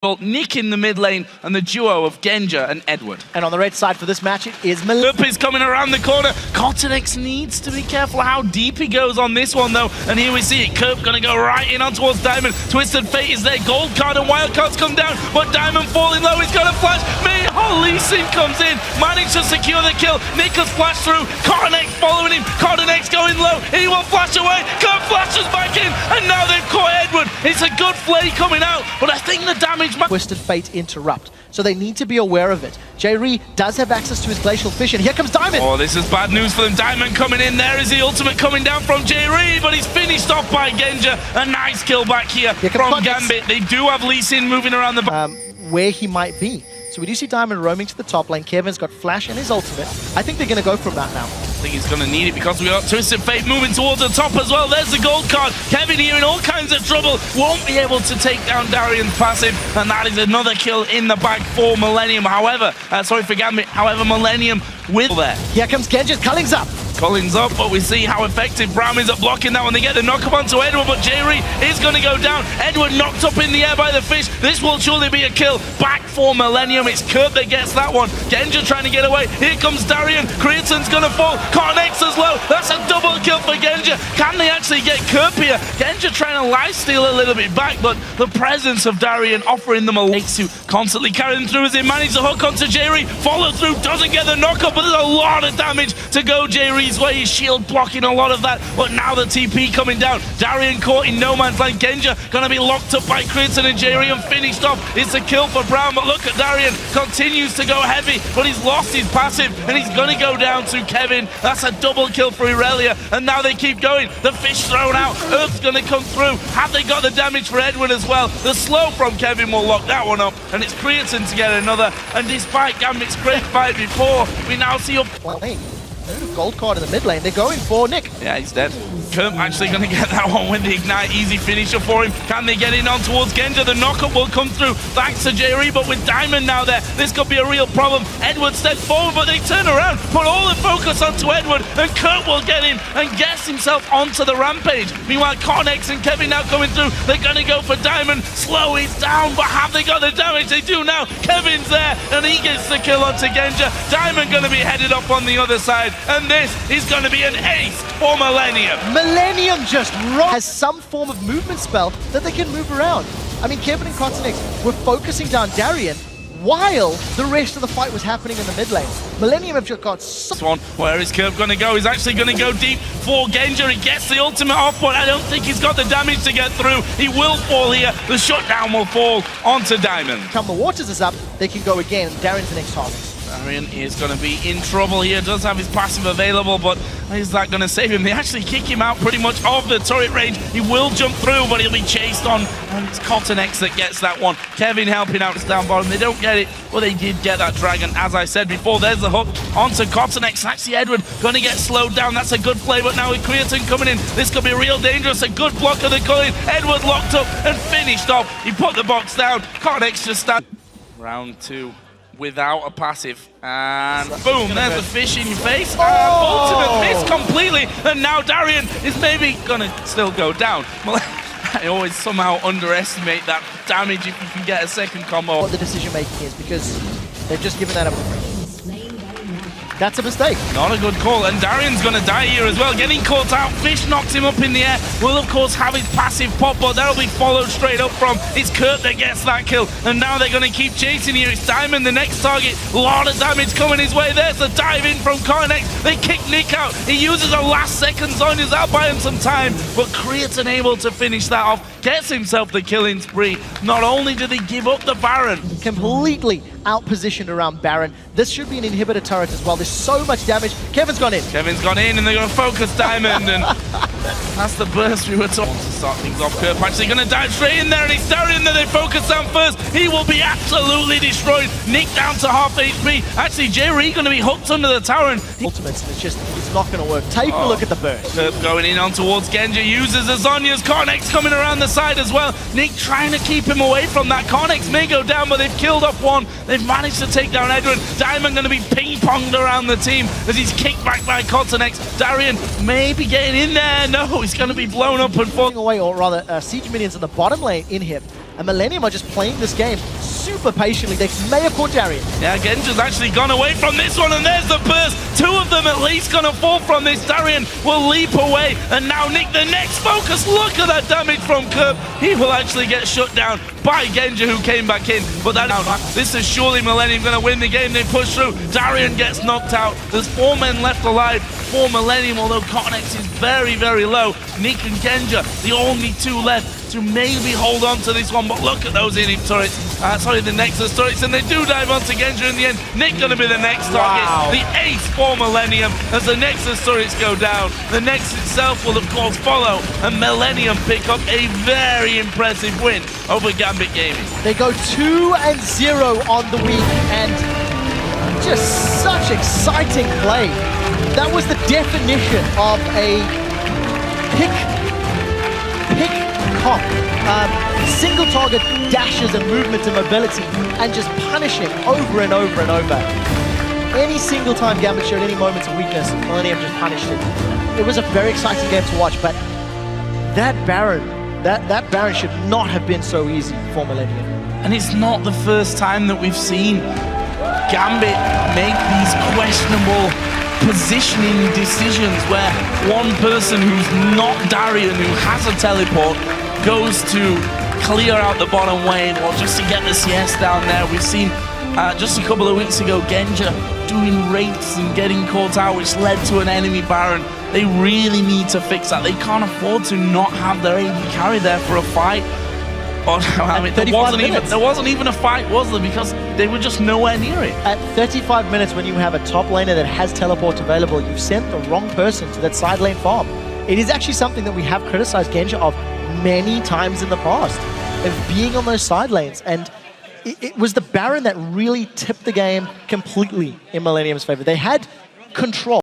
Nick in the mid lane, and the duo of Genja and Edward. And on the red side for this match, it is Up is coming around the corner. Cortex needs to be careful how deep he goes on this one, though. And here we see it. Kerp gonna go right in on towards Diamond. Twisted Fate is there. Gold card and wild cards come down, but Diamond falling low. He's got a flash. Lee Sin comes in, managed to secure the kill. Nick has flashed through. Cortex following him. Cortex going low. He will flash away. Kerp flashes back in, and now they've caught Edward. It's a good play coming out, but I think the damage. Twisted Fate interrupt, so they need to be aware of it. J-Ree does have access to his Glacial Fish, and here comes Diamond! Oh, this is bad news for them. Diamond coming in. There is the ultimate coming down from J-Ree, but he's finished off by Genja. A nice kill back here from Gambit. They do have Lee Sin moving around the where he might be. So we do see Diamond roaming to the top lane. Kevin's got Flash and his ultimate. I think they're going to go from that now. I think he's going to need it because we got Twisted Fate moving towards the top as well. There's the gold card. Kevin here in all kinds of trouble. Won't be able to take down Darian's passive. And that is another kill in the bag for Millennium. However, sorry for Gambit. However, Millennium with there. Here comes Genja. Culling's up. Collins up, but we see how effective Brown is at blocking that when they get the knock up onto Edward, but J-Ree is going to go down. Edward knocked up in the air by the fish. This will surely be a kill. Back for Millennium. It's Kerp that gets that one. Genja trying to get away. Here comes Darian. Creaton's going to fall. Cornex is low. That's a double kill for Genja. Can they actually get Kerp here? Genja trying to lifesteal a little bit back, but the presence of Darian offering them a to constantly carry them through as they manage to hook onto J-Ree. Follow through, doesn't get the knock up, but there's a lot of damage to go J-Ree's way. His shield blocking a lot of that, but now the TP coming down. Darian caught in no man's land. Genja gonna be locked up by Creaton and J-Ree and finished off. It's a kill for Brown, but look at Darian, continues to go heavy, but he's lost his passive and he's gonna go down to Kevin. That's a double kill for Irelia, and now they keep going. The fish thrown out, Earth's gonna come through. Have they got the damage for Edwin as well? The slow from Kevin will lock that one up, and it's Creaton to get another. And despite Gambit's great fight before, we now see up. Gold card in the mid lane. They're going for Nick. Yeah, he's dead. Kerp actually going to get that one with the Ignite. Easy finisher for him. Can they get in on towards Genja? The knockup will come through thanks to J-Ree, but with Diamond now there, this could be a real problem. Edward steps forward, but they turn around, put all the focus onto Edward, and Kerp will get him and gets himself onto the rampage. Meanwhile, Cornex and Kevin now coming through. They're going to go for Diamond. Slow it down, but have they got the damage? They do now. Kevin's there, and he gets the kill onto Genja. Diamond going to be headed up on the other side, and this is going to be an ace for Millennium. Millennium just has some form of movement spell that they can move around. I mean, Kevin and Cortex were focusing down Darian while the rest of the fight was happening in the mid lane. Millennium have just got so... Where is Kerp going to go? He's actually going to go deep for Genja. He gets the ultimate off, but I don't think he's got the damage to get through. He will fall here. The shutdown will fall onto Diamond. Come the Waters is up, they can go again. Darian's the next target. Darian is going to be in trouble here. Does have his passive available, but is that going to save him? They actually kick him out pretty much of the turret range. He will jump through, but he'll be chased on, and it's Cortex that gets that one. Kevin helping out down bottom. They don't get it, but they did get that dragon. As I said before, there's the hook onto Cortex. Actually, Edward going to get slowed down. That's a good play, but now with Creaton coming in, this could be real dangerous. A good block of the culling. Edward locked up and finished off. He put the box down. Cortex just stand. Round 2. Without a passive, and boom, there's the fish in your face. Ultimate miss completely, and now Darian is maybe gonna still go down. I always somehow underestimate that damage if you can get a second combo. What the decision making is, because they've just given that a... That's a mistake. Not a good call, and Darian's gonna die here as well. Getting caught out, Fish knocks him up in the air. Will of course have his passive pop, but that'll be followed straight up from. It's Kerp that gets that kill, and now they're gonna keep chasing here. It's Diamond, the next target. A lot of damage coming his way. There's the dive in from Cornex. They kick Nick out. He uses a last second zone. He's out by him some time, but Creaton able to finish that off. Gets himself the killing spree. Not only do they give up the Baron, completely out-positioned around Baron. This should be an inhibitor turret as well. There's so much damage. Kevin's gone in. Kevin's gone in, and they're going to focus Diamond, and that's the burst we were talking to start things off. Kerp actually going to dive straight in there, and it's Darian that they focus down first. He will be absolutely destroyed. Nick down to half HP. Actually, J-Ree going to be hooked under the tower, and ultimates, it's not going to work. Take a look at the burst. Kerp going in on towards Genja, uses the Zonya's. Cornex coming around the side as well. Nick trying to keep him away from that. Cornex may go down, but they've killed off one. They've managed to take down Edward. Diamond going to be ping-ponged around the team as he's kicked back by Cortex. Darian may be getting in there. No, he's going to be blown up and falling away, or rather, siege minions in the bottom lane in him. And Millennium are just playing this game super patiently. They may have caught Darien. Yeah, Genja's actually gone away from this one, and there's the burst. Two of them at least gonna fall from this. Darien will leap away, and now Nick, the next focus. Look at that damage from Curb. He will actually get shut down by Genja, who came back in. But that this is surely Millennium gonna win the game. They push through. Darien gets knocked out. There's 4 men left alive for Millennium, although Cottonex is very, very low. Nick and Genja, the only 2 left to maybe hold on to this one, but look at those Inib turrets, the Nexus turrets, and they do dive onto Genja in the end. Nick gonna be the next target, the ace for Millennium as the Nexus turrets go down. The Nexus itself will of course follow, and Millennium pick up a very impressive win over Gambit Gaming. They go 2-0 on the week, and just such exciting play. That was the definition of a pick comp. Single target dashes and movement and mobility, and just punishing over and over and over. Any single time Gambit showed any moments of weakness, Millennium just punished it. It was a very exciting game to watch, but that Baron, that Baron should not have been so easy for Millennium. And it's not the first time that we've seen Gambit make these questionable positioning decisions where one person who's not Darien, who has a teleport, goes to clear out the bottom lane or just to get the CS down there. We've seen just a couple of weeks ago Genja doing rates and getting caught out, which led to an enemy Baron. They really need to fix that. They can't afford to not have their AD carry there for a fight. I mean, there wasn't even a fight, was there? Because they were just nowhere near it. At 35 minutes, when you have a top laner that has teleport available, you've sent the wrong person to that side lane farm. It is actually something that we have criticized Genja of many times in the past, of being on those side lanes. And it was the Baron that really tipped the game completely in Millennium's favor. They had control.